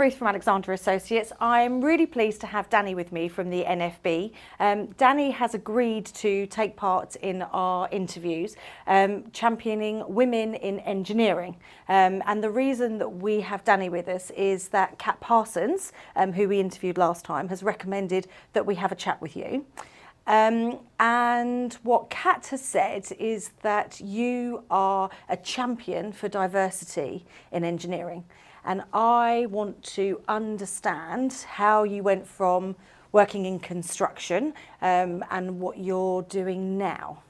Ruth from Alexander Associates. I'm really pleased to have Danny with me from the NFB. Danny has agreed to take part in our interviews, championing women in engineering. And the reason that we have Danny with us is that Kat Parsons, who we interviewed last time, has recommended that we have a chat with you. And what Kat has said is that you are a champion for diversity in engineering. And I want to understand how you went from working in construction and what you're doing now.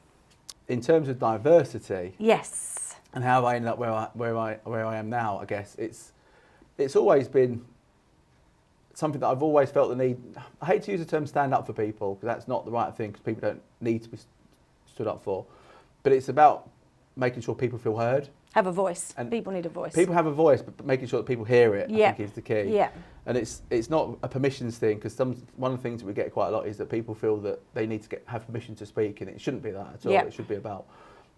In terms of diversity, yes, and how I ended up where I am now, I guess it's always been something that I've always felt the need. I hate to use the term stand up for people because that's not the right thing, because people don't need to be stood up for, but it's about making sure people feel heard. Have a voice. And people need a voice. People have a voice, but making sure that people hear it, Yeah. I think, is the key. Yeah. And it's not a permissions thing, because one of the things that we get quite a lot is that people feel that they need to have permission to speak, and it shouldn't be that at all. Yeah. It should be about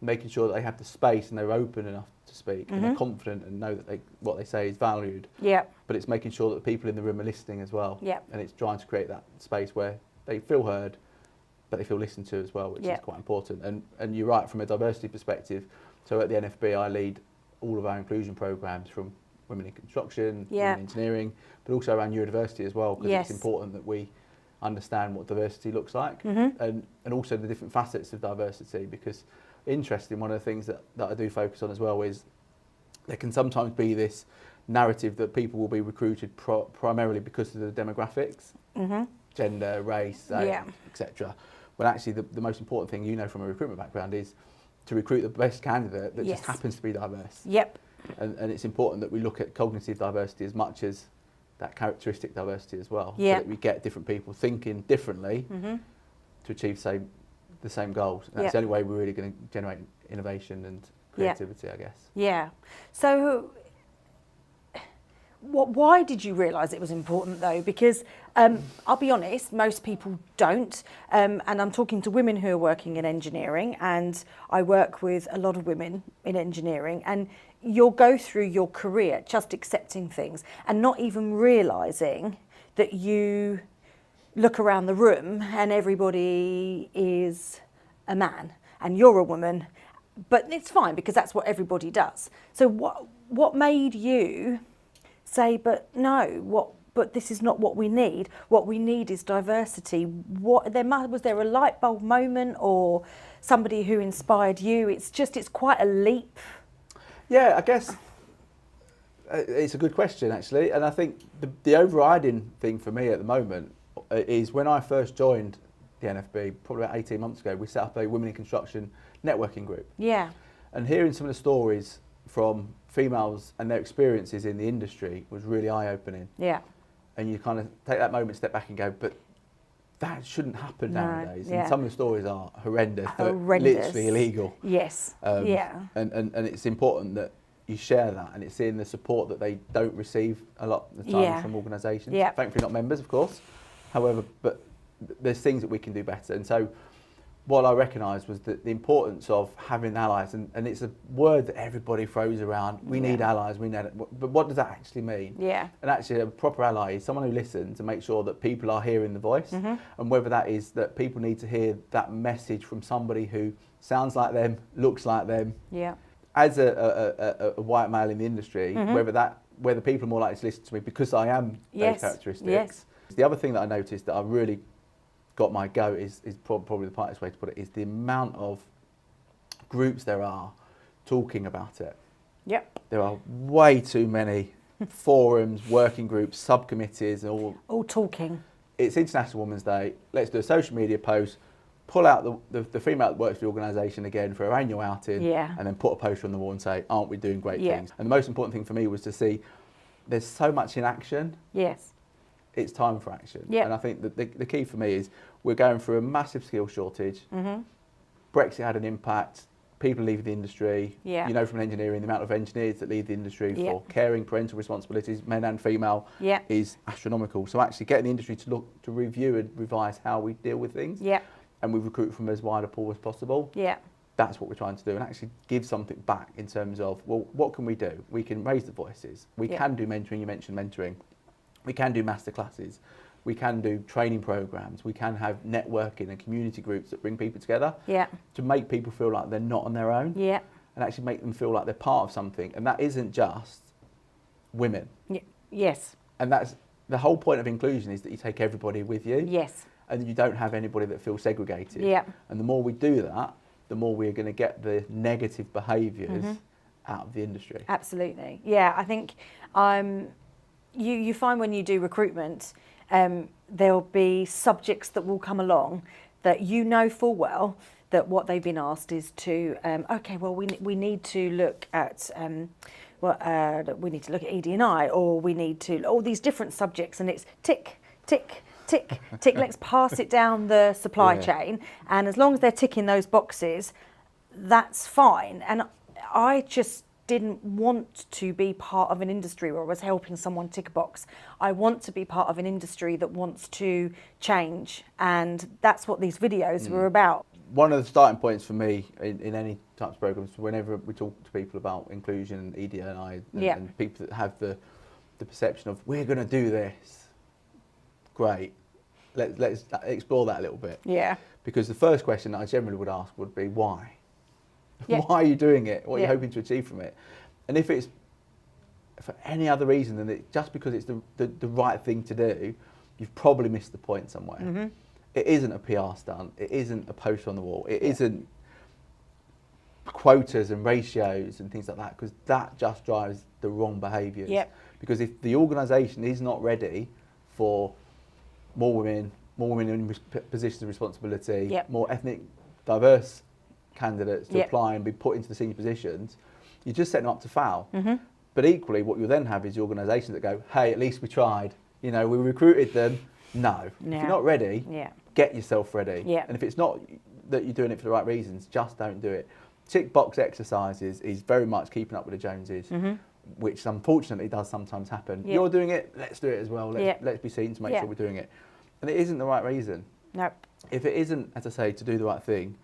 making sure that they have the space and they're open enough to speak, and they're confident and know that what they say is valued. Yeah. But it's making sure that the people in the room are listening as well. Yeah. And it's trying to create that space where they feel heard, but they feel listened to as well, which is quite important. And you're right, from a diversity perspective. So at the NFB, I lead all of our inclusion programs, from women in construction, women in engineering, but also around neurodiversity as well, because it's important that we understand what diversity looks like, and also the different facets of diversity. Because interesting, one of the things that I do focus on as well is there can sometimes be this narrative that people will be recruited primarily because of the demographics, gender, race, etc. When actually the most important thing, from a recruitment background, is to recruit the best candidate that just happens to be diverse. Yep. And it's important that we look at cognitive diversity as much as that characteristic diversity as well, so Yeah. that we get different people thinking differently to achieve the same goals. And that's the only way we're really going to generate innovation and creativity, I guess. Yeah. So why did you realise it was important, though? Because I'll be honest, most people don't. And I'm talking to women who are working in engineering, and I work with a lot of women in engineering, and you'll go through your career just accepting things and not even realising that you look around the room and everybody is a man and you're a woman, but it's fine because that's what everybody does. So what made you say, but this is not what we need. What we need is diversity. Was there a light bulb moment or somebody who inspired you? It's quite a leap. Yeah, I guess it's a good question, actually. And I think the overriding thing for me at the moment is when I first joined the NFB, probably about 18 months ago, we set up a Women in Construction networking group. Yeah. And hearing some of the stories from females and their experiences in the industry was really eye-opening. Yeah. And you kind of take that moment, step back and go, but that shouldn't happen nowadays. And some of the stories are horrendous. Literally illegal. Yes. And it's important that you share that, and it's in the support that they don't receive a lot of the time from organisations. Yeah. Thankfully not members, of course. However, but there's things that we can do better. And so what I recognised was that the importance of having allies, and it's a word that everybody throws around. We need allies, but what does that actually mean? Yeah. And actually a proper ally is someone who listens and makes sure that people are hearing the voice, and whether that is that people need to hear that message from somebody who sounds like them, looks like them. Yeah. As a white male in the industry, whether people are more likely to listen to me because I am those characteristics. Yes. The other thing that I noticed that I really got my go is probably the politest way to put it, is the amount of groups there are talking about it. Yep. There are way too many forums, working groups, subcommittees, and all talking. It's International Women's Day. Let's do a social media post, pull out the female that works for the organisation again for her annual outing, and then put a poster on the wall and say, aren't we doing great things? And the most important thing for me was to see there's so much in action. Yes. It's time for action. Yep. And I think that the key for me is we're going through a massive skill shortage. Brexit had an impact. People leave the industry. Yeah. From engineering, the amount of engineers that leave the industry for caring, parental responsibilities, men and female, is astronomical. So actually getting the industry to look to review and revise how we deal with things, and we recruit from as wide a pool as possible. Yeah. That's what we're trying to do, and actually give something back in terms of, well, what can we do? We can raise the voices. We can do mentoring. You mentioned mentoring. We can do masterclasses. We can do training programs. We can have networking and community groups that bring people together to make people feel like they're not on their own and actually make them feel like they're part of something. And that isn't just women. Yes. And that's the whole point of inclusion, is that you take everybody with you. Yes. And you don't have anybody that feels segregated. Yeah. And the more we do that, the more we're going to get the negative behaviours out of the industry. Absolutely. Yeah, I think you find when you do recruitment, there'll be subjects that will come along that you know full well that what they've been asked is to, okay, well, we need to look at we need to look at ED&I, or we need to, all these different subjects, and it's tick, tick, tick, tick, let's pass it down the supply chain. And as long as they're ticking those boxes, that's fine. And I just didn't want to be part of an industry where I was helping someone tick a box. I want to be part of an industry that wants to change. And that's what these videos were about. One of the starting points for me in any types of programs, whenever we talk to people about inclusion and ED&I and people that have the perception of, we're going to do this, great, let's explore that a little bit. Yeah. Because the first question that I generally would ask would be, why? Yeah. Why are you doing it? What are you hoping to achieve from it? And if it's for any other reason than just because it's the right thing to do, you've probably missed the point somewhere. It isn't a PR stunt. It isn't a poster on the wall. It isn't quotas and ratios and things like that, because that just drives the wrong behaviours. Because if the organisation is not ready for more women in positions of responsibility, more ethnic, diverse candidates to apply and be put into the senior positions, you're just setting them up to fail. But equally, what you'll then have is the organisations that go, hey, at least we tried. You know, we recruited them. No. If you're not ready, get yourself ready. And if it's not that you're doing it for the right reasons, just don't do it. Tick box exercises is very much keeping up with the Joneses, which unfortunately does sometimes happen. You're doing it, let's do it as well. Let's be seen to make sure we're doing it. And it isn't the right reason. Nope. If it isn't, as I say, to do the right thing,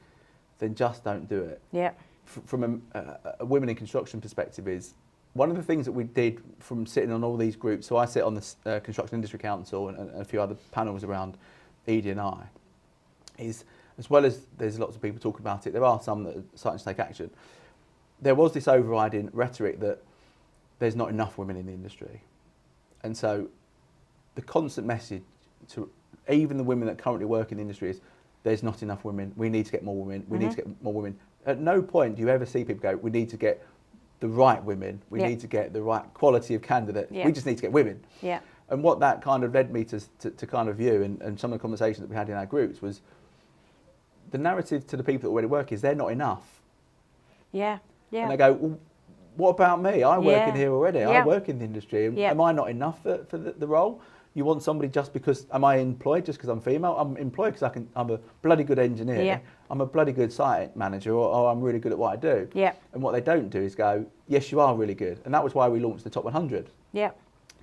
then just don't do it. From a women in construction perspective, is one of the things that we did from sitting on all these groups. So I sit on the Construction Industry Council and a few other panels around ED&I. Is, as well as there's lots of people talking about it, there are some that are starting to take action. There was this overriding rhetoric that there's not enough women in the industry. And so the constant message to even the women that currently work in the industry is, there's not enough women, we need to get more women, we need to get more women. At no point do you ever see people go, we need to get the right women, we need to get the right quality of candidate, we just need to get women. And what that kind of led me to kind of view, and some of the conversations that we had in our groups, was the narrative to the people that already work is they're not enough. And they go, well, what about me? I work in here already, I work in the industry, am I not enough for the role? You want somebody just because, am I employed just because I'm female? I'm employed because I'm a bloody good engineer, I'm a bloody good site manager, or I'm really good at what I do. And what they don't do is go, yes, you are really good. And that was why we launched the Top 100. So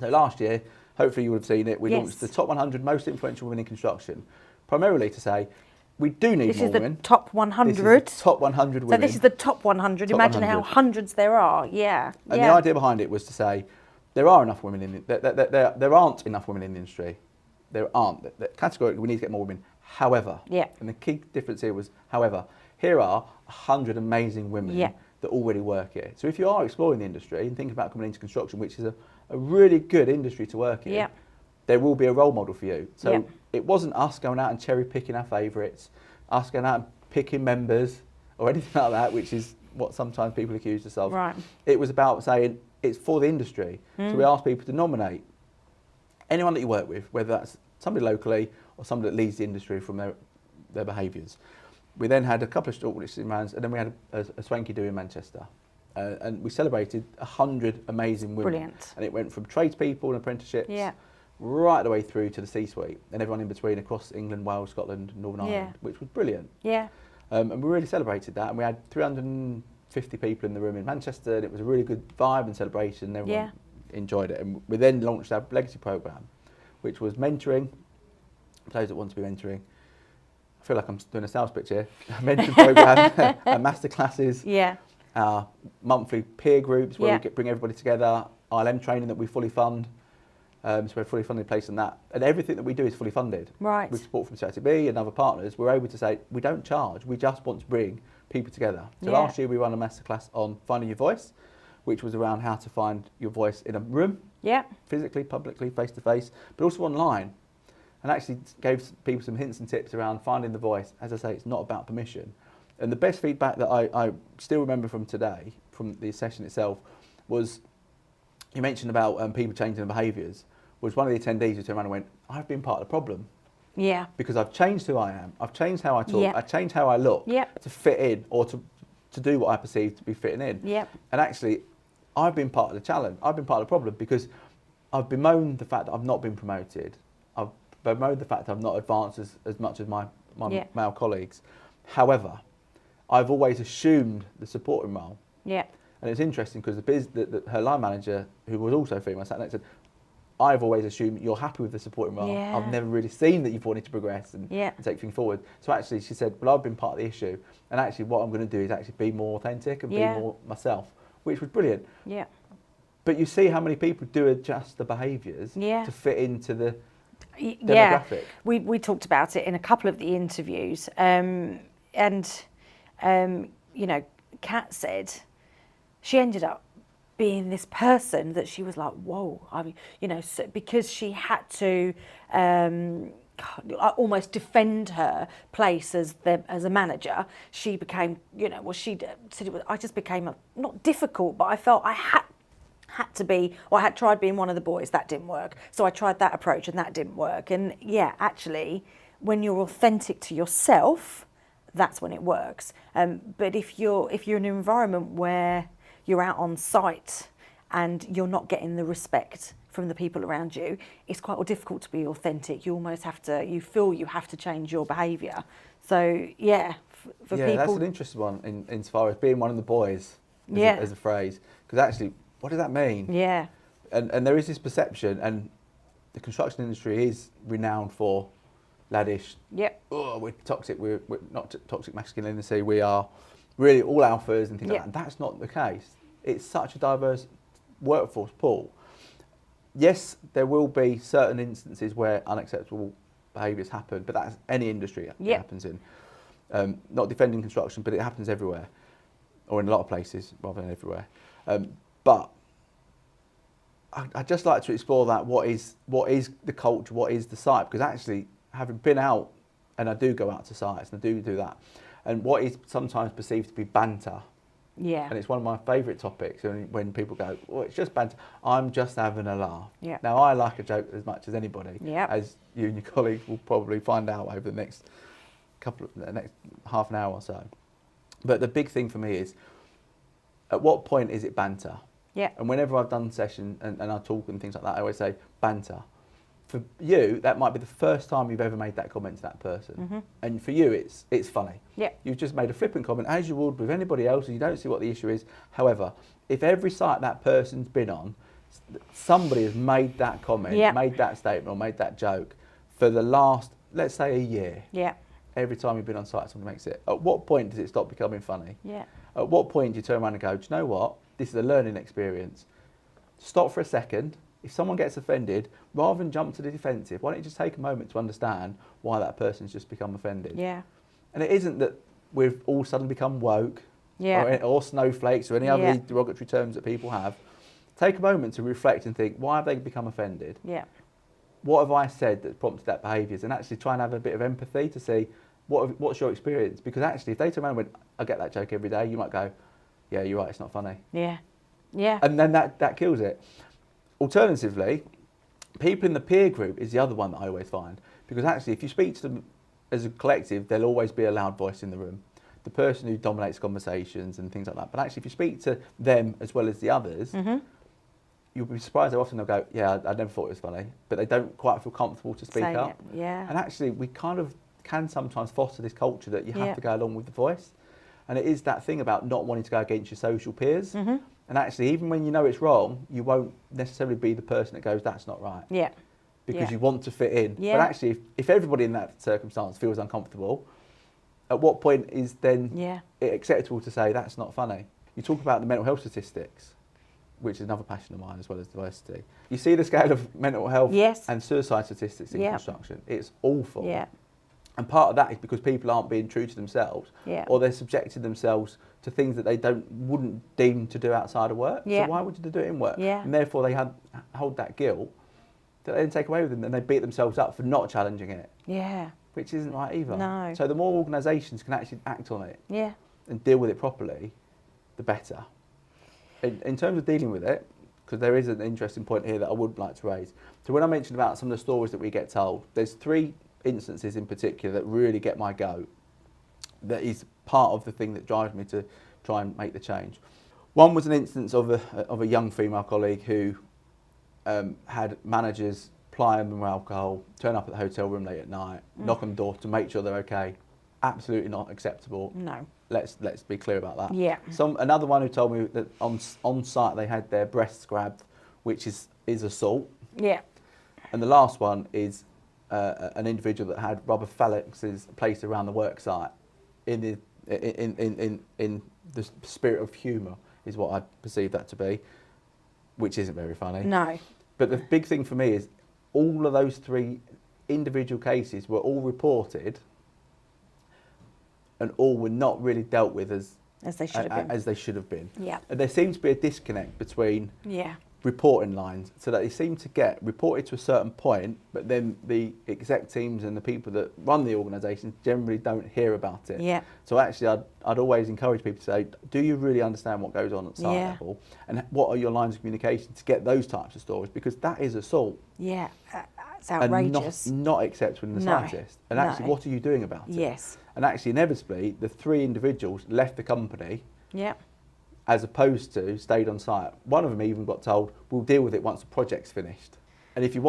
last year, hopefully you would have seen it, we launched the Top 100 Most Influential Women in Construction, primarily to say, we do need more women. This is the top 100. This is the top 100 women. So this is the top 100. Imagine 100. How hundreds there are. And the idea behind it was to say, there are enough women in there aren't enough women in the industry. There aren't. Categorically, we need to get more women. However, and the key difference here was, however, here are 100 amazing women that already work here. So if you are exploring the industry and thinking about coming into construction, which is a really good industry to work in, there will be a role model for you. So it wasn't us going out and cherry picking our favourites, us going out and picking members or anything like that, which is what sometimes people accuse us of. It was about saying, it's for the industry. So we asked people to nominate anyone that you work with, whether that's somebody locally or somebody that leads the industry from their behaviours. We then had a couple of shortlisting rounds, and then we had a swanky do in Manchester. And we celebrated 100 amazing women. Brilliant. And it went from tradespeople and apprenticeships right the way through to the C-suite, and everyone in between across England, Wales, Scotland, Northern Ireland, which was brilliant. And we really celebrated that, and we had 350 people in the room in Manchester, and it was a really good vibe and celebration, and everyone enjoyed it. And we then launched our legacy programme, which was mentoring, for those that want to be mentoring. I feel like I'm doing a sales pitch here. Mentoring programme, our masterclasses, our monthly peer groups where we bring everybody together, ILM training that we fully fund, So we're fully funded place in that. And everything that we do is fully funded. Right. With support from CITB and other partners, we're able to say, we don't charge, we just want to bring people together. So Yeah. last year we ran a masterclass on finding your voice, which was around how to find your voice in a room, Yeah. physically, publicly, face to face, but also online. And actually gave people some hints and tips around finding the voice. As I say, it's not about permission. And the best feedback that I still remember from today, from the session itself, was you mentioned about people changing their behaviours, was one of the attendees who turned around and went, I've been part of the problem. Yeah. Because I've changed who I am, I've changed how I talk, Yeah. I've changed how I look Yeah. to fit in or to do what I perceive to be fitting in. Yeah. And actually, I've been part of the challenge, I've been part of the problem because I've bemoaned the fact that I've not been promoted. I've bemoaned the fact that I've not advanced as much as my Yeah. male colleagues. However, I've always assumed the supporting role. Yeah. And it's interesting because her line manager, who was also female, sat next and said, I've always assumed you're happy with the supporting role. Yeah. I've never really seen that you've wanted to progress and take things forward. So actually she said, well, I've been part of the issue. And actually what I'm going to do is actually be more authentic and be more myself, which was brilliant. Yeah. But you see how many people do adjust the behaviours to fit into the demographic. We talked about it in a couple of the interviews. You know, Kat said she ended up being this person that she was like, whoa, I mean, you know, so because she had to almost defend her place as a manager, she became, you know, well, she said it was, I just became not difficult, but I felt I had to be, or I had tried being one of the boys, that didn't work. So I tried that approach and that didn't work. And yeah, actually, when you're authentic to yourself, that's when it works. But if you're in an environment where you're out on site and you're not getting the respect from the people around you, it's quite difficult to be authentic. You almost have to, you feel you have to change your behaviour. So yeah, for people. That's an interesting one in so far as being one of the boys as a phrase. Because actually, what does that mean? Yeah. And there is this perception, and the construction industry is renowned for laddish. Yep. Oh, we're toxic. We're not toxic masculinity. We are really all alphas and things like that. And that's not the case. It's such a diverse workforce pool. Yes, there will be certain instances where unacceptable behaviours happen, but that's any industry it happens in. Not defending construction, but it happens everywhere, or in a lot of places rather than everywhere. But I'd just like to explore that. What is the culture? What is the site? Because actually, having been out, and I do go out to sites, and I do that, and what is sometimes perceived to be banter. Yeah. And it's one of my favourite topics when people go, well, it's just banter. I'm just having a laugh. Yeah. Now, I like a joke as much as anybody, Yeah. as you and your colleagues will probably find out over the next half an hour or so. But the big thing for me is, at what point is it banter? Yeah. And whenever I've done session and I talk and things like that, I always say banter. For you, that might be the first time you've ever made that comment to that person. Mm-hmm. And for you, it's funny. Yeah. You've just made a flippant comment, as you would with anybody else, and you don't see what the issue is. However, if every site that person's been on, somebody has made that comment, made that statement, or made that joke for the last, let's say, a year. Yeah. Every time you've been on site, somebody makes it. At what point does it stop becoming funny? Yeah. At what point do you turn around and go, do you know what? This is a learning experience. Stop for a second. If someone gets offended, rather than jump to the defensive, why don't you just take a moment to understand why that person's just become offended? Yeah. And it isn't that we've all suddenly become woke or snowflakes or any other derogatory terms that people have. Take a moment to reflect and think, why have they become offended? Yeah. What have I said that prompted that behaviours? And actually try and have a bit of empathy to see what's your experience? Because actually, if they turn around and went, I get that joke every day, you might go, yeah, you're right, it's not funny. Yeah. Yeah. And then that kills it. Alternatively, people in the peer group is the other one that I always find. Because actually, if you speak to them as a collective, there'll always be a loud voice in the room. The person who dominates conversations and things like that. But actually, if you speak to them as well as the others, you'll be surprised how often they'll go, yeah, I never thought it was funny. But they don't quite feel comfortable to speak up. Yeah. And actually, we kind of can sometimes foster this culture that you have to go along with the voice. And it is that thing about not wanting to go against your social peers. And actually, even when you know it's wrong, you won't necessarily be the person that goes, that's not right. Yeah. Because you want to fit in. Yeah. But actually, if everybody in that circumstance feels uncomfortable, at what point is then it acceptable to say, that's not funny? You talk about the mental health statistics. which is another passion of mine as well as diversity. You see the scale of mental health Yes. and suicide statistics in Yep. construction. It's awful. Yeah. And part of that is because people aren't being true to themselves, Yeah. or they're subjecting themselves to things that they wouldn't deem to do outside of work. Yeah. So why would you do it in work? Yeah. And therefore they hold that guilt that they then take away with them, and they beat themselves up for not challenging it, Yeah. which isn't right either. No. So the more organisations can actually act on it Yeah. and deal with it properly, the better. In terms of dealing with it, because there is an interesting point here that I would like to raise. So when I mentioned about some of the stories that we get told, there's 3 instances in particular that really get my goat. That is part of the thing that drives me to try and make the change. One was an instance of a young female colleague who had managers ply them with alcohol, turn up at the hotel room late at night, knock on the door to make sure they're okay. Absolutely not acceptable. No. Let's be clear about that. Yeah. Another one who told me that on site they had their breasts grabbed, which is assault. Yeah. And the last one is an individual that had rubber phalanxes placed around the work site in the spirit of humour, is what I perceive that to be, which isn't very funny. No. But the big thing for me is all of those 3 individual cases were all reported, and all were not really dealt with as they should have been. as they should have been. Yeah. And there seems to be a disconnect between Yeah. reporting lines, so that they seem to get reported to a certain point, but then the exec teams and the people that run the organisations generally don't hear about it. Yeah. So actually, I'd always encourage people to say, do you really understand what goes on at site Yeah. level, and what are your lines of communication to get those types of stories, because that is assault. Yeah. It's outrageous. And not acceptable in the No. slightest. And actually, No. what are you doing about it? Yes. And actually, inevitably, the 3 individuals left the company Yeah. as opposed to stayed on site. One of them even got told, we'll deal with it once the project's finished. And if you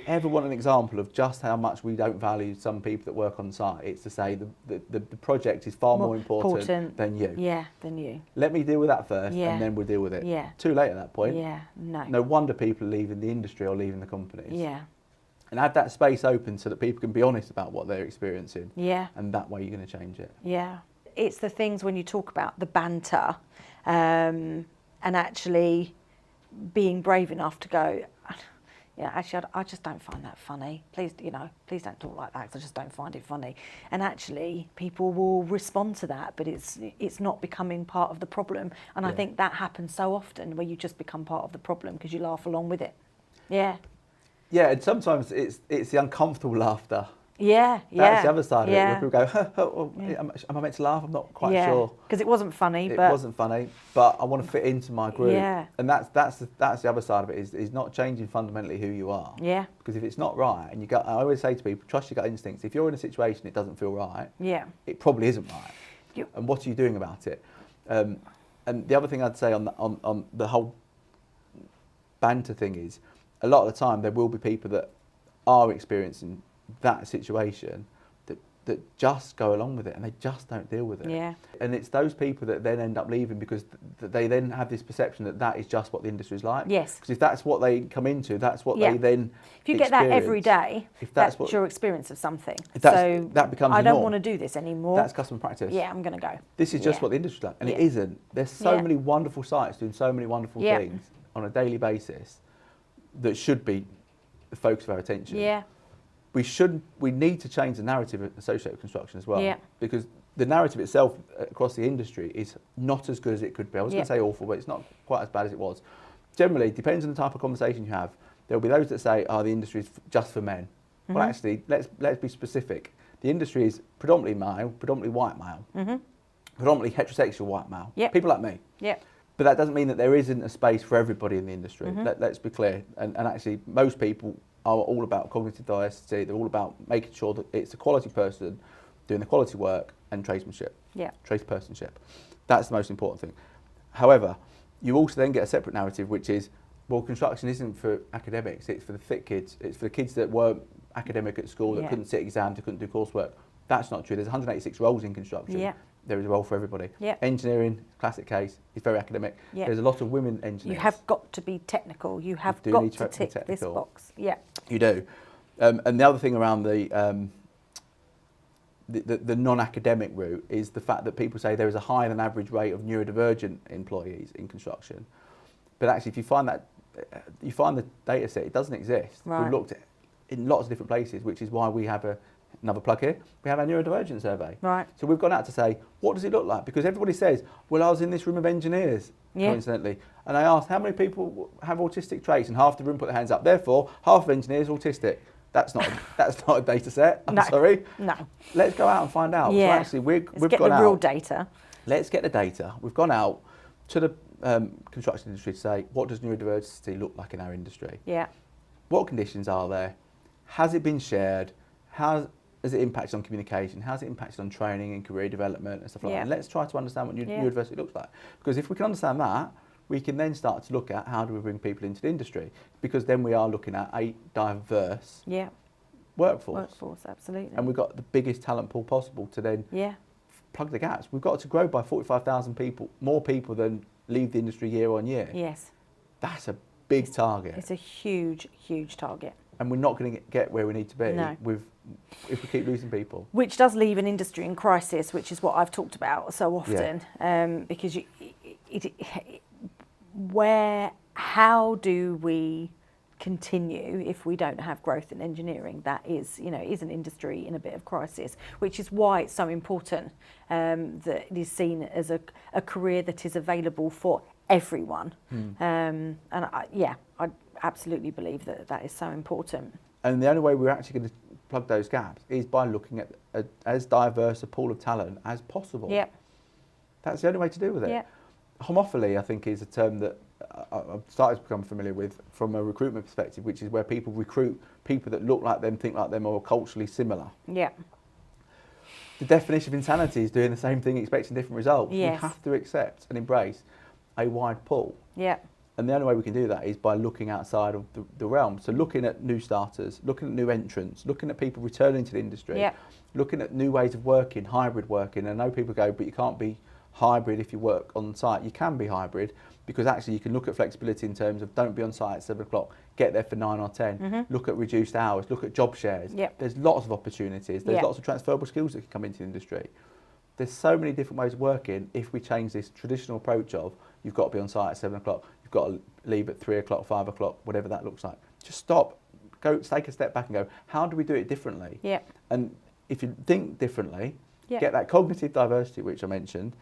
ever want an example of just how much we don't value some people that work on site, it's to say the project is far more important than you. Yeah, than you. Let me deal with that first, Yeah. and then we'll deal with it. Yeah. Too late at that point. Yeah. No. No wonder people are leaving the industry or leaving the companies. Yeah. And have that space open so that people can be honest about what they're experiencing. Yeah. And that way you're going to change it. Yeah. It's the things when you talk about the banter, and actually being brave enough to go, yeah, actually, I just don't find that funny. Please, please don't talk like that, 'cause I just don't find it funny. And actually, people will respond to that, but it's not becoming part of the problem. And I Yeah. think that happens so often, where you just become part of the problem because you laugh along with it. Yeah. Yeah, and sometimes it's the uncomfortable laughter. Yeah, yeah. That's the other side of it, where people go, Yeah. am I meant to laugh? I'm not quite sure. Because it wasn't funny, It but wasn't funny, but I want to fit into my group. Yeah. And that's the other side of it, is not changing fundamentally who you are. Yeah. Because if it's not right, and I always say to people, trust your gut instincts. If you're in a situation it doesn't feel right, yeah. it probably isn't right. You- And what are you doing about it? And the other thing I'd say on the whole banter thing is, a lot of the time there will be people that are experiencing that situation that just go along with it, and they just don't deal with it. Yeah. And it's those people that then end up leaving because they then have this perception that is just what the industry is like. Yes. Because if that's what they come into, that's what Yeah. they then If you get that every experience. day, If that's what- your experience of something. If that's- So that becomes I the don't norm. want to do this anymore. That's customer practice. Yeah, I'm going to go. This is just Yeah. what the industry's like, and it Yeah. isn't. There's so Yeah. many wonderful sites doing so many wonderful Yeah. things on a daily basis that should be the focus of our attention. Yeah. We need to change the narrative associated with construction as well. Yeah. Because the narrative itself across the industry is not as good as it could be. I was Yeah. going to say awful, but it's not quite as bad as it was. Generally, it depends on the type of conversation you have. There will be those that say, the industry is just for men. Mm-hmm. Well, actually, let's be specific. The industry is predominantly male, predominantly white male, predominantly heterosexual white male. Yep. People like me. Yeah. But that doesn't mean that there isn't a space for everybody in the industry. Mm-hmm. Let's be clear. And actually, most people are all about cognitive diversity. They're all about making sure that it's a quality person doing the quality work and tradesmanship, Yeah. tradespersonship. That's the most important thing. However, you also then get a separate narrative, which is, well, construction isn't for academics. It's for the thick kids. It's for the kids that weren't academic at school, that Yeah. couldn't sit exams, that couldn't do coursework. That's not true. There's 186 roles in construction. Yeah. There is a role for everybody. Yeah. Engineering, classic case, is very academic. Yeah. There's a lot of women engineers. You have got to be technical. You have do got need to to be tick this technical. box. Yeah. You do. And the other thing around the non-academic route is the fact that people say there is a higher than average rate of neurodivergent employees in construction. But actually, if you find the data set, it doesn't exist. Right. We've looked at in lots of different places, which is why we have another plug here. We have our neurodivergent survey. Right. So we've gone out to say, what does it look like? Because everybody says, well, I was in this room of engineers, Yeah. coincidentally, and I asked how many people have autistic traits, and half the room put their hands up. Therefore, half of engineers are autistic. That's not a data set. I'm sorry. No. Let's go out and find out. Yeah. So actually, we've get gone the out. real data. Let's get the data. We've gone out to the construction industry to say, what does neurodiversity look like in our industry? Yeah. What conditions are there? Has it been shared? How has it impacted on communication? How has it impacted on training and career development and stuff like that? And let's try to understand what neurodiversity looks like. Because if we can understand that, we can then start to look at how do we bring people into the industry, because then we are looking at a diverse workforce. Absolutely. And we've got the biggest talent pool possible to then plug the gaps. We've got to grow by 45,000 people, more people than leave the industry year on year. Yes. That's a big target. It's a huge, huge target. And we're not going to get where we need to be No. if we keep losing people. Which does leave an industry in crisis, which is what I've talked about so often. Because how do we continue if we don't have growth in engineering? That is an industry in a bit of crisis, which is why it's so important that it is seen as a career that is available for everyone. And I absolutely believe that is so important. And the only way we're actually going to plug those gaps is by looking at as diverse a pool of talent as possible. Yeah. That's the only way to deal with it. Yeah. Homophily, I think, is a term that I've started to become familiar with from a recruitment perspective, which is where people recruit people that look like them, think like them, or are culturally similar. Yeah. The definition of insanity is doing the same thing, expecting different results. Yes. We have to accept and embrace a wide pool. Yeah. And the only way we can do that is by looking outside of the realm. So looking at new starters, looking at new entrants, looking at people returning to the industry, looking at new ways of working, hybrid working. And I know people go, but you can't be hybrid if you work on site. You can be hybrid, because actually you can look at flexibility in terms of don't be on site at 7 o'clock, get there for 9 or 10, look at reduced hours, look at job shares. There's lots of opportunities. There's lots of transferable skills that can come into the industry. There's so many different ways of working. If we change this traditional approach of you've got to be on site at 7 o'clock, you've got to leave at 3 o'clock, 5 o'clock, whatever that looks like. Just stop, take a step back and go, how do we do it differently? Yeah. And if you think differently, get that cognitive diversity, which I mentioned,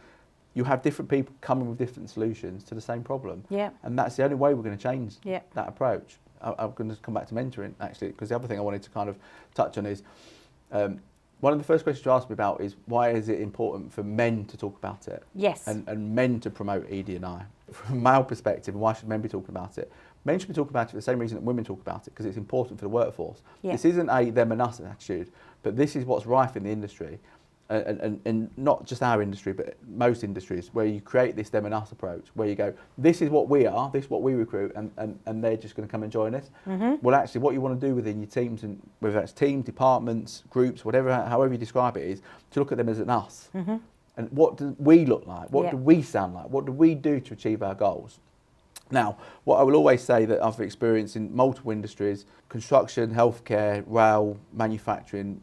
you have different people coming with different solutions to the same problem. Yeah. And that's the only way we're going to change that approach. I'm going to come back to mentoring, actually, because the other thing I wanted to kind of touch on is, one of the first questions you asked me about is why is it important for men to talk about it? Yes. And men to promote ED&I. From a male perspective, why should men be talking about it? Men should be talking about it for the same reason that women talk about it, because it's important for the workforce. Yeah. This isn't a them and us attitude, but this is what's rife in the industry. And not just our industry, but most industries, where you create this them and us approach, where you go, this is what we are, this is what we recruit, and they're just going to come and join us. Well, actually, what you want to do within your teams, and whether that's teams, departments, groups, whatever, however you describe it, is to look at them as an us. And what do we look like? What do we sound like? What do we do to achieve our goals? Now, what I will always say that I've experienced in multiple industries, construction, healthcare, rail, manufacturing,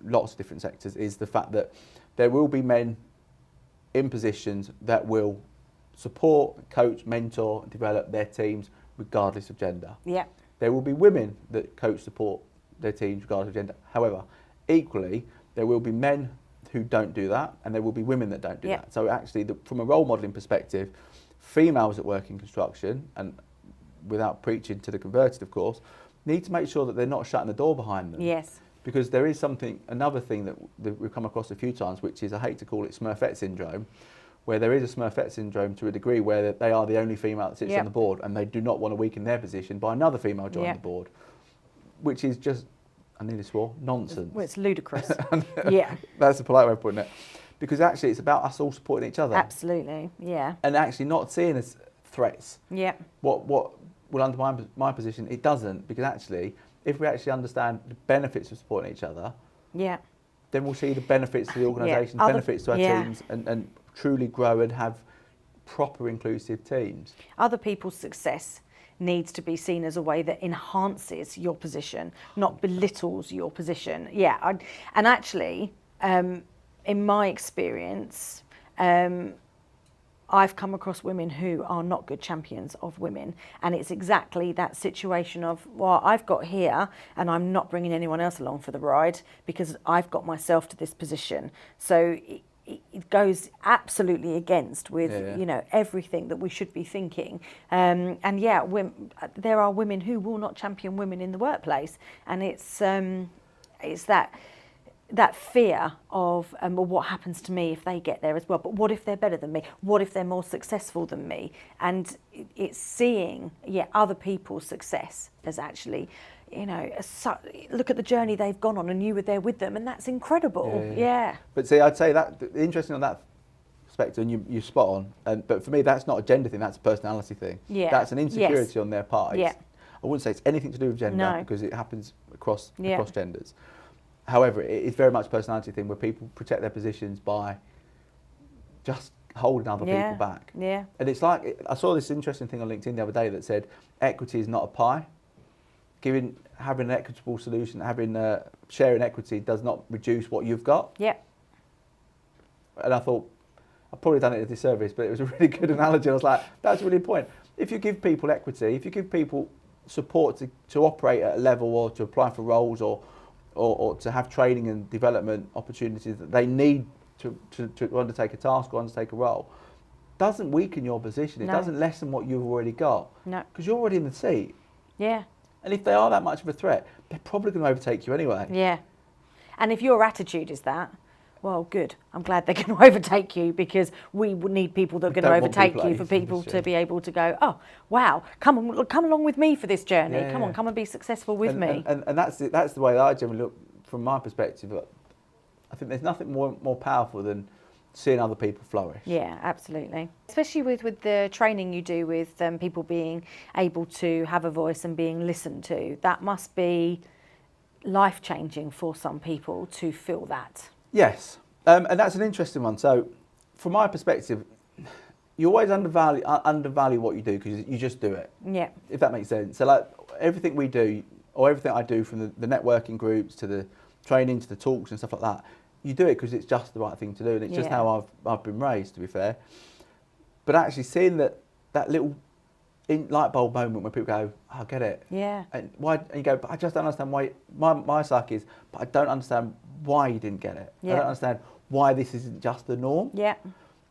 lots of different sectors, is the fact that there will be men in positions that will support, coach, mentor, develop their teams regardless of gender. Yeah. There will be women that coach, support their teams regardless of gender. However, equally, there will be men who don't do that, and there will be women that don't do that. So actually, from a role modelling perspective, females that work in construction, and without preaching to the converted, of course, need to make sure that they're not shutting the door behind them. Yes. Because there is another thing that we've come across a few times, which is, I hate to call it Smurfette syndrome, where there is a Smurfette syndrome to a degree where they are the only female that sits on the board, and they do not want to weaken their position by another female joining the board, which is just, I nearly swore, nonsense. Well, it's ludicrous. That's a polite way of putting it. Because actually it's about us all supporting each other. Absolutely, yeah. And actually not seeing as threats. Yeah. What will undermine my position? It doesn't, because actually, if we actually understand the benefits of supporting each other, then we'll see the benefits to the organisation, benefits to our teams, and truly grow and have proper inclusive teams. Other people's success needs to be seen as a way that enhances your position, not belittles your position. Yeah, and actually, in my experience, I I've come across women who are not good champions of women, and it's exactly that situation of, well, I've got here and I'm not bringing anyone else along for the ride because I've got myself to this position. So it goes absolutely against with you know, everything that we should be thinking. And yeah, there are women who will not champion women in the workplace, and it's that fear of well, what happens to me if they get there as well? But what if they're better than me? What if they're more successful than me? And it's seeing other people's success as actually, you know, look at the journey they've gone on, and you were there with them, and that's incredible. Yeah. But see, I'd say that interesting on that spectrum, you're spot on. But for me, that's not a gender thing; that's a personality thing. Yeah. That's an insecurity on their part. Yeah. I wouldn't say it's anything to do with gender No. because it happens across genders. However, it's very much a personality thing where people protect their positions by just holding other people back. Yeah. And it's like, I saw this interesting thing on LinkedIn the other day that said equity is not a pie. Having an equitable solution, sharing equity does not reduce what you've got. Yeah. And I thought, I've probably done it a disservice, but it was a really good analogy. I was like, that's really the point. If you give people equity, if you give people support to operate at a level or to apply for roles or to have training and development opportunities that they need to undertake a task or undertake a role, doesn't weaken your position. It doesn't lessen what you've already got. No. Because you're already in the seat. Yeah. And if they are that much of a threat, they're probably going to overtake you anyway. Yeah. And if your attitude is that, well, good. I'm glad they're going to overtake you, because we would need people that are going to overtake you for people to be able to go, oh, wow, come along with me for this journey. Yeah, Come and be successful with me. And that's the way that I generally look from my perspective. I think there's nothing more powerful than seeing other people flourish. Yeah, absolutely. Especially with the training you do with people being able to have a voice and being listened to. That must be life-changing for some people to feel that. Yes, and that's an interesting one. So, from my perspective, you always undervalue what you do because you just do it. Yeah. If that makes sense. So, like everything we do, or everything I do, from the networking groups to the training to the talks and stuff like that, you do it because it's just the right thing to do, and it's just how I've been raised, to be fair. But actually, seeing that little light bulb moment where people go, oh, I get it. Yeah. And you go, but I just don't understand why. My psyche is, but I don't understand why you didn't get it. I don't understand why this isn't just the norm. Yeah.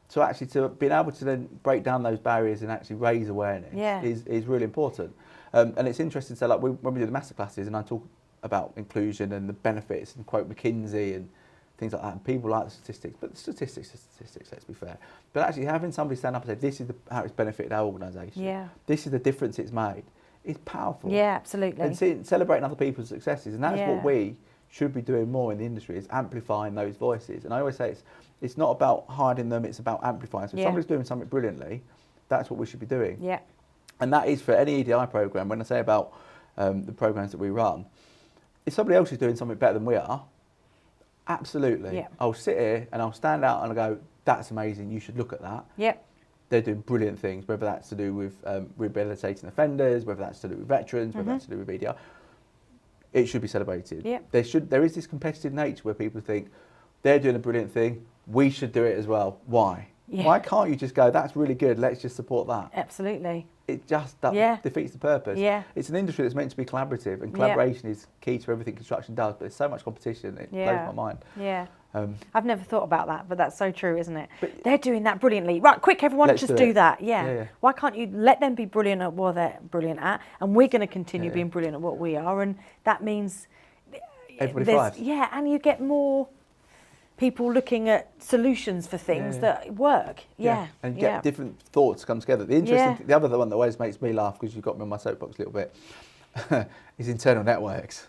So actually, to being able to then break down those barriers and actually raise awareness is really important. And it's interesting. So like when we do the masterclasses and I talk about inclusion and the benefits and quote McKinsey and things like that, and people like the statistics, but the statistics, let's be fair. But actually having somebody stand up and say, this is how it's benefited our organisation, this is the difference it's made, is powerful. Yeah, absolutely. And celebrating other people's successes, and that's what we should be doing more in the industry, is amplifying those voices. And I always say it's not about hiding them, it's about amplifying. So if somebody's doing something brilliantly, that's what we should be doing. Yeah. And that is for any EDI programme. When I say about the programmes that we run, if somebody else is doing something better than we are, absolutely. Yeah. I'll sit here and I'll stand out and I'll go, that's amazing, you should look at that. Yep. They're doing brilliant things, whether that's to do with rehabilitating offenders, whether that's to do with veterans, whether that's to do with EDI. It should be celebrated. Yep. There is this competitive nature where people think they're doing a brilliant thing, we should do it as well. Why? Yeah. Why can't you just go, that's really good, let's just support that? Absolutely. It just defeats the purpose. Yeah. It's an industry that's meant to be collaborative, and collaboration is key to everything construction does, but there's so much competition, it blows my mind. Yeah. I've never thought about that, but that's so true, isn't it? They're doing that brilliantly. Right, quick, everyone, just do that. Yeah. Why can't you let them be brilliant at what they're brilliant at, and we're going to continue being brilliant at what we are, and that means everybody thrives. Yeah, and you get more people looking at solutions for things that work. And get different thoughts come together. The other one that always makes me laugh, because you've got me on my soapbox a little bit, is internal networks.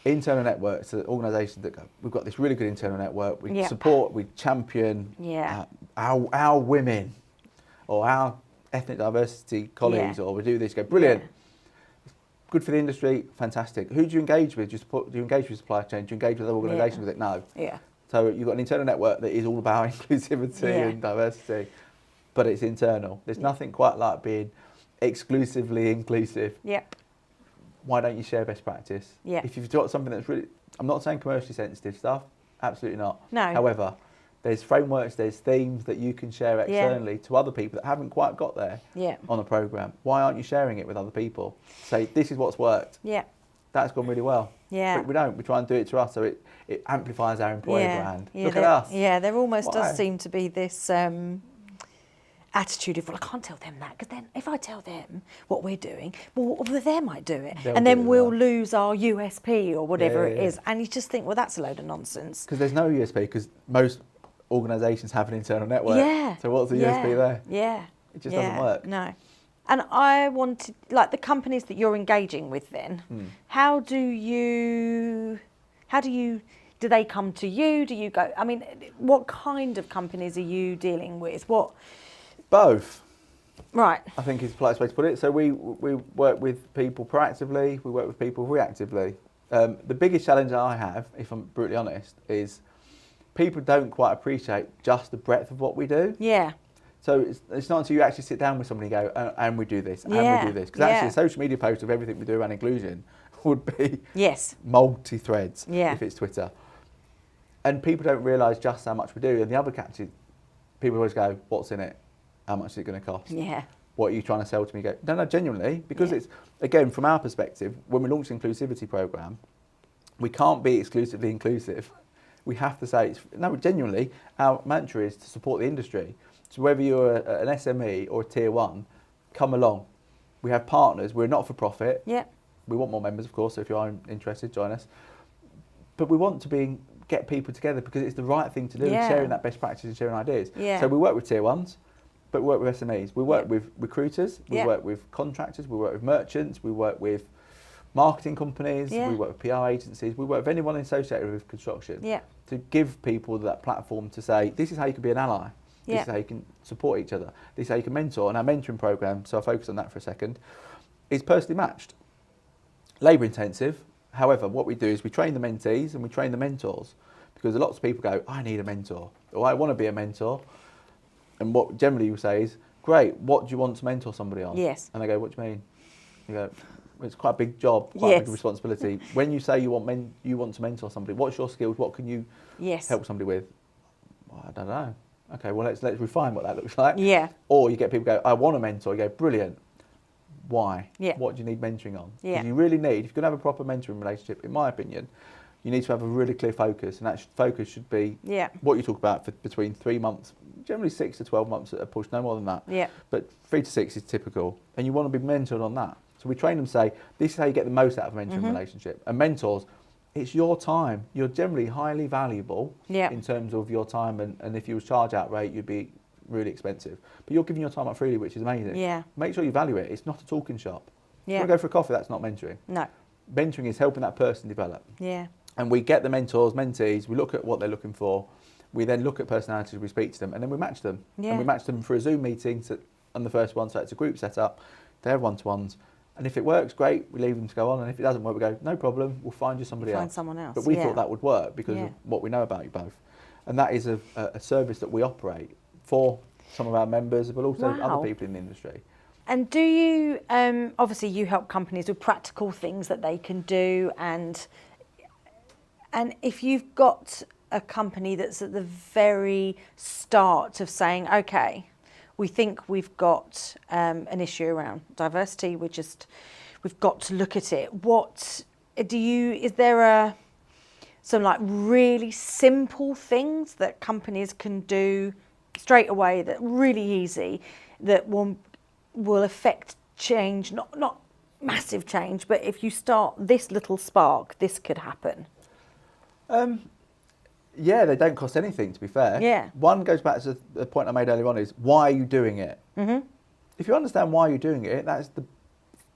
Internal networks are organisations that go, we've got this really good internal network, we support, we champion our women or our ethnic diversity colleagues, or we do this, go, brilliant. Good for the industry, fantastic. Who do you engage with? Do you engage with supply chain? Do you engage with other organisations with it? No. Yeah. So you've got an internal network that is all about inclusivity and diversity, but it's internal. There's nothing quite like being exclusively inclusive. Yeah. Why don't you share best practice? Yeah. If you've got something that's really, I'm not saying commercially sensitive stuff, absolutely not. No. However, There's frameworks, there's themes that you can share externally to other people that haven't quite got there on a program. Why aren't you sharing it with other people? Say, this is what's worked. Yeah. That's gone really well. Yeah. But we don't. We try and do it to us, so it amplifies our employer brand. Yeah, Look at us. Yeah, there almost Why? does seem to be this attitude of, well, I can't tell them that, because then if I tell them what we're doing, well, they might do it. They'll and do then it as we'll well. lose our USP or whatever it Yeah. is. And you just think, well, that's a load of nonsense. Because there's no USP, because most organisations have an internal network. Yeah. So what's the USP there? Yeah. It just doesn't work. No. And I wanted, like the companies that you're engaging with then, how do they come to you? Do you go, I mean, what kind of companies are you dealing with? Both. Right. I think is the politest way to put it. So we work with people proactively, we work with people reactively. The biggest challenge I have, if I'm brutally honest, is people don't quite appreciate just the breadth of what we do. Yeah. So it's not until you actually sit down with somebody and go, and we do this, and we do this. Because actually a social media post of everything we do around inclusion would be multi-threads if it's Twitter. And people don't realise just how much we do. And the other catch is people always go, what's in it? How much is it going to cost? Yeah. What are you trying to sell to me? Go, no, genuinely, because it's, again, from our perspective, when we launch an inclusivity programme, we can't be exclusively inclusive. We have to say, genuinely, our mantra is to support the industry. So whether you're an SME or a tier one, come along. We have partners. We're not for profit. Yeah. We want more members, of course. So if you are interested, join us. But we want to get people together because it's the right thing to do. Sharing that best practice and sharing ideas. Yeah. So we work with tier ones, but we work with SMEs. We work with recruiters. We work with contractors. We work with merchants. We work with marketing companies. We work with PR agencies. We work with anyone associated with construction. Yeah. To give people that platform to say, this is how you can be an ally. This is how you can support each other. This is how you can mentor. And our mentoring programme, so I'll focus on that for a second, is personally matched. Labour intensive. However, what we do is we train the mentees and we train the mentors, because lots of people go, I need a mentor, or I want to be a mentor. And what generally you say is, great, what do you want to mentor somebody on? Yes. And they go, what do you mean? You go, well, it's quite a big job, quite a big responsibility. When you say you want to mentor somebody, what's your skills? What can you help somebody with? Well, I don't know. Okay, well, let's refine what that looks like. Yeah. Or you get people go, I want a mentor. You go, brilliant. Why? Yeah. What do you need mentoring on? Yeah. Because you really need, if you're going to have a proper mentoring relationship, in my opinion, you need to have a really clear focus, and that focus should be what you talk about for between 3 months, generally 6 to 12 months at a push, no more than that. Yeah. But 3 to 6 is typical, and you want to be mentored on that. So we train them, say, this is how you get the most out of a mentoring relationship. And mentors, it's your time. You're generally highly valuable in terms of your time, and if you was charge out rate, you'd be really expensive. But you're giving your time up freely, which is amazing. Yeah. Make sure you value it. It's not a talking shop. Yeah. If you want to go for a coffee, that's not mentoring. No. Mentoring is helping that person develop. Yeah. And we get the mentors, mentees, we look at what they're looking for. We then look at personalities, we speak to them, and then we match them. Yeah. And we match them for a Zoom meeting on the first one, so it's a group setup. They have one-to-ones. And if it works, great, we leave them to go on. And if it doesn't work, we go, no problem, we'll find you somebody else. Find someone else. But we thought that would work because of what we know about you both. And that is a service that we operate for some of our members, but also other people in the industry. And do you, obviously you help companies with practical things that they can do, and if you've got a company that's at the very start of saying, okay, we think we've got an issue around diversity, we've got to look at it. Is there some like really simple things that companies can do straight away, that really easy, that will affect change, not massive change, but if you start this little spark, this could happen? Yeah, they don't cost anything, to be fair. Yeah. One goes back to the point I made earlier on, is why are you doing it? Mm-hmm. If you understand why you're doing it, that's the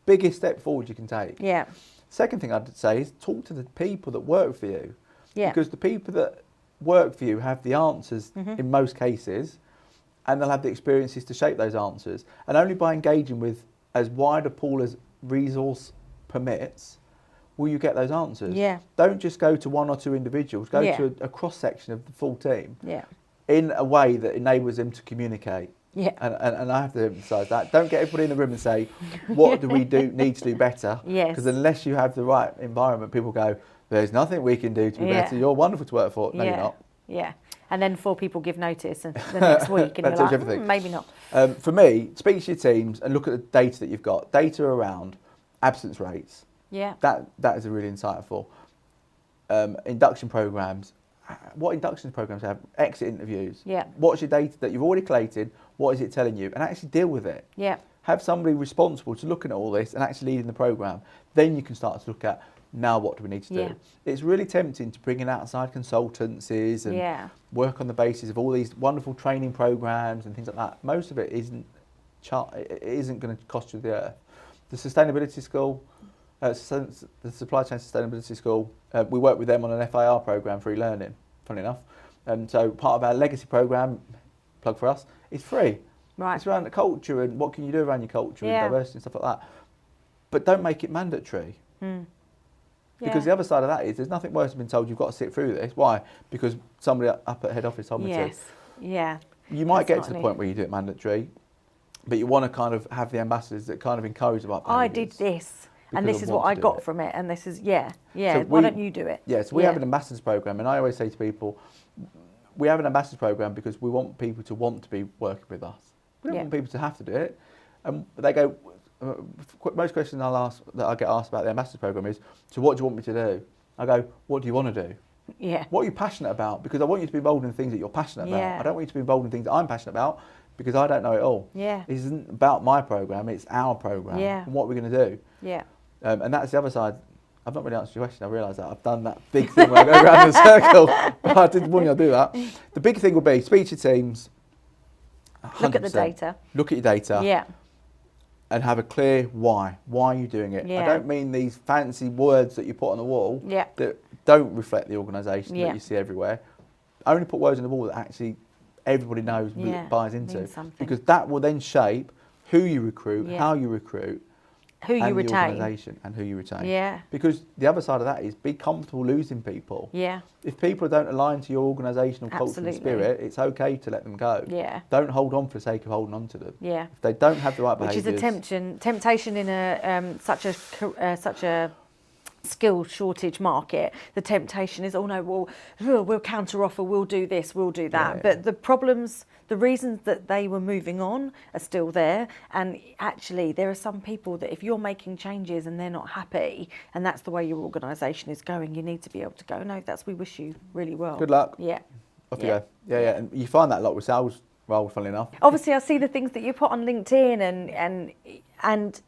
biggest step forward you can take. Yeah. Second thing I'd say is talk to the people that work for you. Yeah. Because the people that work for you have the answers in most cases, and they'll have the experiences to shape those answers. And only by engaging with as wide a pool as resource permits will you get those answers. Yeah. Don't just go to one or two individuals. Go to a cross-section of the full team in a way that enables them to communicate. Yeah. And I have to emphasise that. Don't get everybody in the room and say, what do we need to do better? Yes. Because unless you have the right environment, people go, there's nothing we can do to be better. You're wonderful to work for. No, you're not. Yeah. And then 4 people give notice and the next week, and That you're tells like, you everything. maybe not. For me, speak to your teams and look at the data that you've got. Data around absence rates. Yeah. That is a really insightful. Induction programs. What induction programs have? Exit interviews. Yeah. What's your data that you've already collated? What is it telling you? And actually deal with it. Yeah. Have somebody responsible to looking at all this and actually leading the program. Then you can start to look at, now what do we need to do? Yeah. It's really tempting to bring in outside consultancies and work on the basis of all these wonderful training programs and things like that. Most of it isn't going to cost you the earth. The sustainability school, the supply chain sustainability school, we work with them on an FIR program for e-learning, funny enough. So part of our legacy program, plug for us, is free. Right. It's around the culture and what can you do around your culture and diversity and stuff like that. But don't make it mandatory. Because the other side of that is there's nothing worse than being told you've got to sit through this. Why? Because somebody up at head office told me to. Yeah. You might get to the point where you do it mandatory, but you want to kind of have the ambassadors that kind of encourage about I did this, and this is what I got from it, and this is, so why don't you do it? Yeah, so we have an ambassadors program, and I always say to people, we have an ambassadors program because we want people to want to be working with us. We don't want people to have to do it. And they go, most questions that I get asked about the ambassadors program is, so what do you want me to do? I go, what do you want to do? Yeah. What are you passionate about? Because I want you to be involved in things that you're passionate about. Yeah. I don't want you to be involved in things that I'm passionate about because I don't know it all. Yeah. It isn't about my program, it's our program. Yeah. And what we're going to do. Yeah. And that's the other side. I've not really answered your question. I realise that I've done that big thing where I go around the circle. But I did warn you I'll do that. The big thing will be speak to your teams. 100%. Look at the data. Look at your data. Yeah. And have a clear why. Why are you doing it? Yeah. I don't mean these fancy words that you put on the wall that don't reflect the organisation that you see everywhere. Only put words on the wall that actually everybody knows, buys into. Because that will then shape who you recruit, how you recruit, who you retain. the organisation and who you retain. Yeah. Because the other side of that is be comfortable losing people. Yeah. If people don't align to your organisational culture and spirit, it's okay to let them go. Yeah. Don't hold on for the sake of holding on to them. Yeah. If they don't have the right behaviours. Which is a temptation in a such a skill shortage market. The temptation is, oh no, we'll counter offer, we'll do this, we'll do that. Yeah. But the problems, the reasons that they were moving on are still there. And actually, there are some people that if you're making changes and they're not happy, and that's the way your organisation is going, you need to be able to go, no, we wish you really well. Good luck. Yeah. Off you go. Yeah. And you find that a lot with sales roles, funnily enough. Obviously, I see the things that you put on LinkedIn, and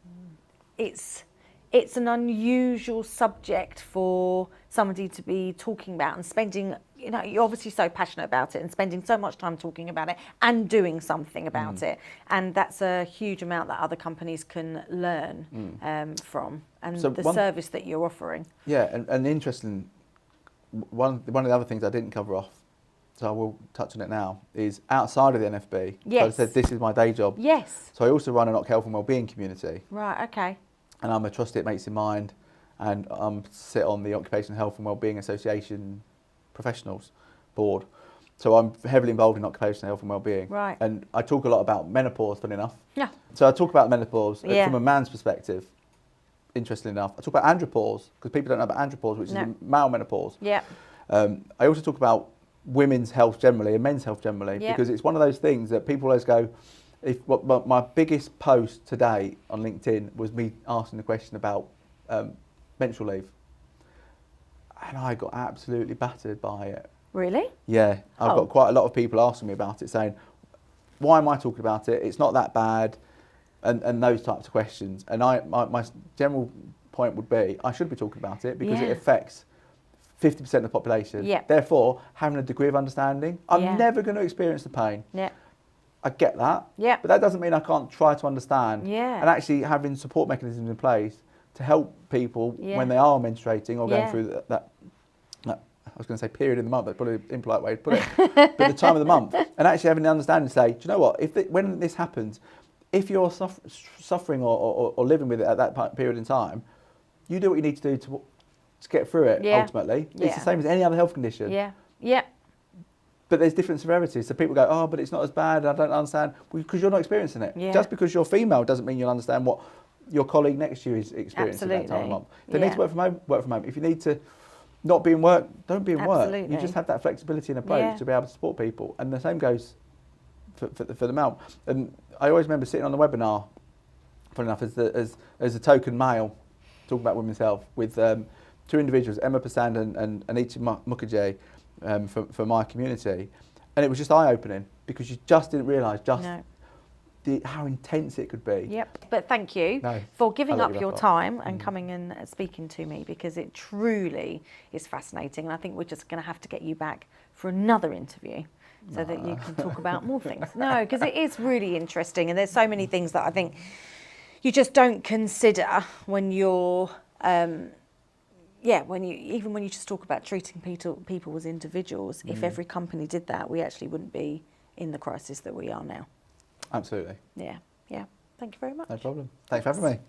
it's an unusual subject for somebody to be talking about and spending, you're obviously so passionate about it and spending so much time talking about it and doing something about it. And that's a huge amount that other companies can learn from, and so the service that you're offering. Yeah, and interesting, one of the other things I didn't cover off, so I will touch on it now, is outside of the NFB. Yes. So I said this is my day job. Yes. So I also run an Occ Health and Wellbeing community. Right, okay. And I'm a trustee at Mates in Mind, and I'm sit on the Occupational Health and Wellbeing Association Professionals Board. So I'm heavily involved in occupational health and wellbeing. Right. And I talk a lot about menopause, funny enough. Yeah. So I talk about menopause from a man's perspective, interestingly enough. I talk about andropause, because people don't know about andropause, which is the male menopause. Yeah. I also talk about women's health generally and men's health generally, because it's one of those things that people always go, my biggest post today on LinkedIn was me asking the question about menstrual leave. And I got absolutely battered by it. Really? Yeah, I've got quite a lot of people asking me about it, saying, why am I talking about it? It's not that bad, and those types of questions. And my general point would be, I should be talking about it because it affects 50% of the population. Yeah. Therefore, having a degree of understanding, I'm never going to experience the pain. Yeah. I get that. Yeah. But that doesn't mean I can't try to understand. Yeah. And actually having support mechanisms in place to help people when they are menstruating or going through that I was going to say period in the month, that's probably an impolite way to put it, but the time of the month. And actually having the understanding to say, do you know what, when this happens, if you're suffering or living with it at that period in time, you do what you need to do to get through it, ultimately. Yeah. It's the same as any other health condition. Yeah, yeah. But there's different severities. So people go, oh, but it's not as bad, I don't understand. Because you're not experiencing it. Yeah. Just because you're female doesn't mean you'll understand what your colleague next to you is experiencing at that time of the month. If they need to work from home, work from home. If you need to not be in work, don't be in work. Absolutely. You just have that flexibility and approach Yeah. to be able to support people. And the same goes for the male. And I always remember sitting on the webinar, funny enough, as a token male, talking about women's health, with two individuals, Emma Pasand and Anicha Mukherjee, for my community. And it was just eye-opening, because you just didn't realise how intense it could be. Yep. But thank you for giving up your time and coming and speaking to me, because it truly is fascinating. And I think we're just going to have to get you back for another interview so that you can talk about more things. No, because it is really interesting. And there's so many things that I think you just don't consider when you're, when you just talk about treating people as individuals. If every company did that, we actually wouldn't be in the crisis that we are now. Absolutely. Yeah. Thank you very much. No problem. Thanks for having me.